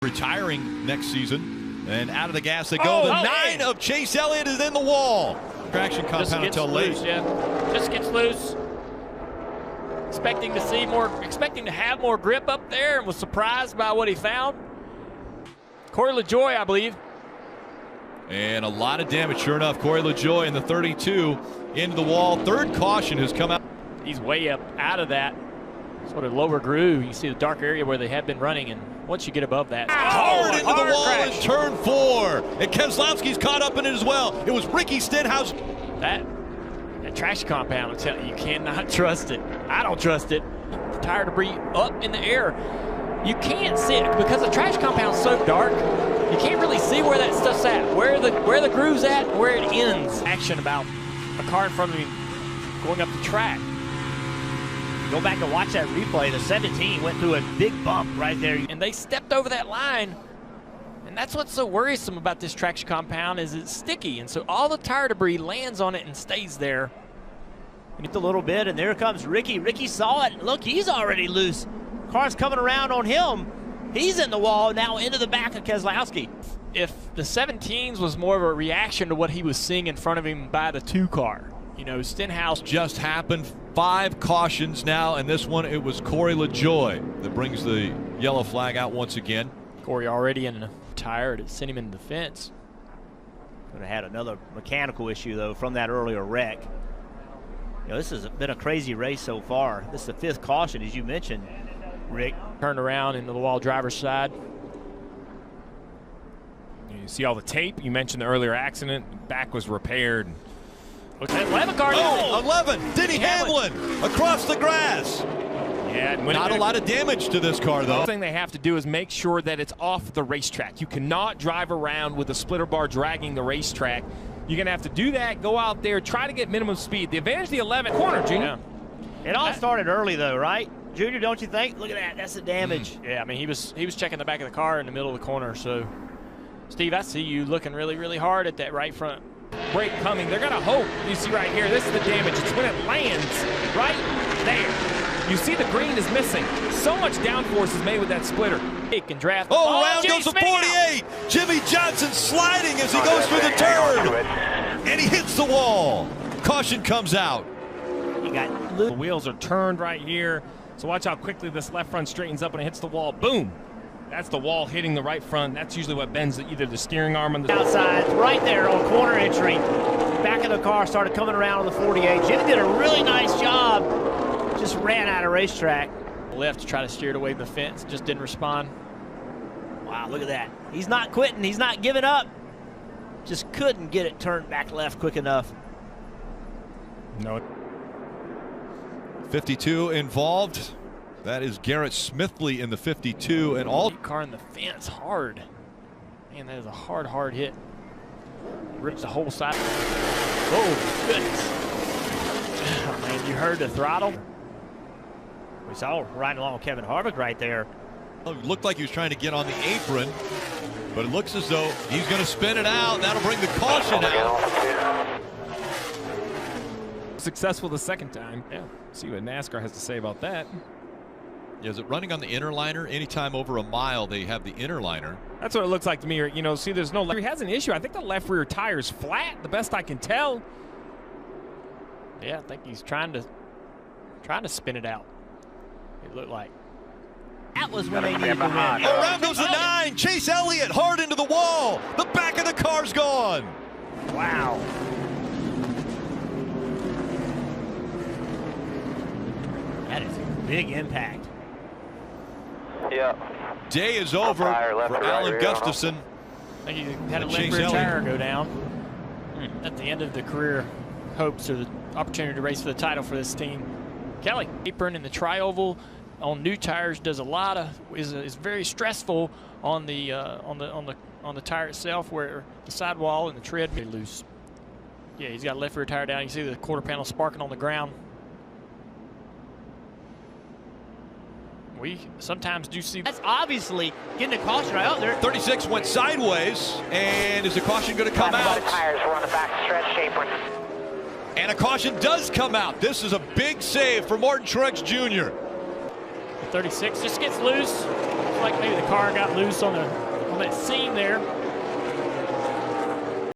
Retiring next season, and out of the gas they go. The 9 of Chase Elliott is in the wall. Traction compound until late. Yeah, just gets loose. Expecting to see more, expecting to have more grip up there, and was surprised by what he found. Corey LaJoie, I believe. And a lot of damage, sure enough. Corey LaJoie in the 32 into the wall. Third caution has come out. He's way up out of that sort of lower groove. You see the dark area where they have been running, and once you get above that, hard into the wall crash. in turn 4. And Keselowski's caught up in it as well. It was Ricky Stenhouse. That trash compound, I'm telling you, you cannot trust it. I don't trust it. Tire debris up in the air. You can't see it because the trash compound's so dark. You can't really see where that stuff's at, where the groove's at, and where it ends. Action about a car in front of me going up the track. Go back and watch that replay. The 17 went through a big bump right there. And they stepped over that line. And that's what's so worrisome about this traction compound is it's sticky. And so all the tire debris lands on it and stays there. A little bit, and there comes Ricky. Ricky saw it. Look, he's already loose. Car's coming around on him. He's in the wall now into the back of Keselowski. If the 17s was more of a reaction to what he was seeing in front of him by the 2 car. You know, Stenhouse Just happened. 5 cautions now, and this one, it was Corey LaJoie that brings the yellow flag out once again. Corey already in a tire to send him into the fence. Could have had another mechanical issue, though, from that earlier wreck. You know, this has been a crazy race so far. This is the 5th caution, as you mentioned, Rick. Turned around into the wall driver's side. You see all the tape. You mentioned the earlier accident. Back was repaired. Look at that 11 car. Oh, 11. Denny Hamlin across the grass. Yeah, Not a lot of damage to this car, though. The thing they have to do is make sure that it's off the racetrack. You cannot drive around with a splitter bar dragging the racetrack. You're going to have to do that, go out there, try to get minimum speed. The advantage of the 11th corner, Junior. Yeah. It all started early, though, right? Junior, don't you think? Look at that. That's the damage. Yeah, I mean, he was checking the back of the car in the middle of the corner. So, Steve, I see you looking really, really hard at that right front. Break coming. They're going to hope. You see right here, this is the damage. It's when it lands right there. You see the green is missing. So much downforce is made with that splitter. He can draft. Oh, around goes the 48. Jimmy Johnson sliding as he goes through the turn. And he hits the wall. Caution comes out. You got The wheels are turned right here. So watch how quickly this left front straightens up when it hits the wall. Boom. That's the wall hitting the right front. That's usually what bends either the steering arm or the outside, right there on corner entry. Back of the car started coming around on the 48. Jimmy did a really nice job. Just ran out of racetrack. Left to try to steer it away from the fence. Just didn't respond. Wow, look at that. He's not quitting. He's not giving up. Just couldn't get it turned back left quick enough. No. 52 involved. That is Garrett Smithley in the 52, and all Car in the fence hard. Man, that is a hard hit. Rips the whole side. Oh, goodness. Oh, man, you heard the throttle? We saw riding along with Kevin Harvick right there. it looked like he was trying to get on the apron, but it looks as though he's going to spin it out. That'll bring the caution out. Successful the second time. Yeah. See what NASCAR has to say about that. Is it running on the inner liner? Anytime over a mile, they have the inner liner. That's what it looks like to me. You know, see, there's no. He has an issue. I think the left rear tire is flat, the best I can tell. Yeah, I think he's trying to spin it out. It looked like. That was when they needed to win. Around goes the 9. Chase Elliott hard into the wall. The back of the car's gone. Wow. That is a big impact. Yeah. Day is over for Alan Gustafson. I think he had a left Chase rear Elliott. tire go down at the end of the career hopes or the opportunity to race for the title for this team. Kelly, apron in the tri-oval on new tires does a lot of is very stressful on the tire itself, where the sidewall and the tread are loose. Yeah, he's got left rear tire down. You see the quarter panel sparking on the ground. We sometimes do see. That's obviously getting a caution right out there. 36 went sideways, and is the caution going to come out? Tires were on the back stretch apron. And a caution does come out. This is a big save for Martin Truex Jr. 36 just gets loose. like maybe the car got loose on that seam there.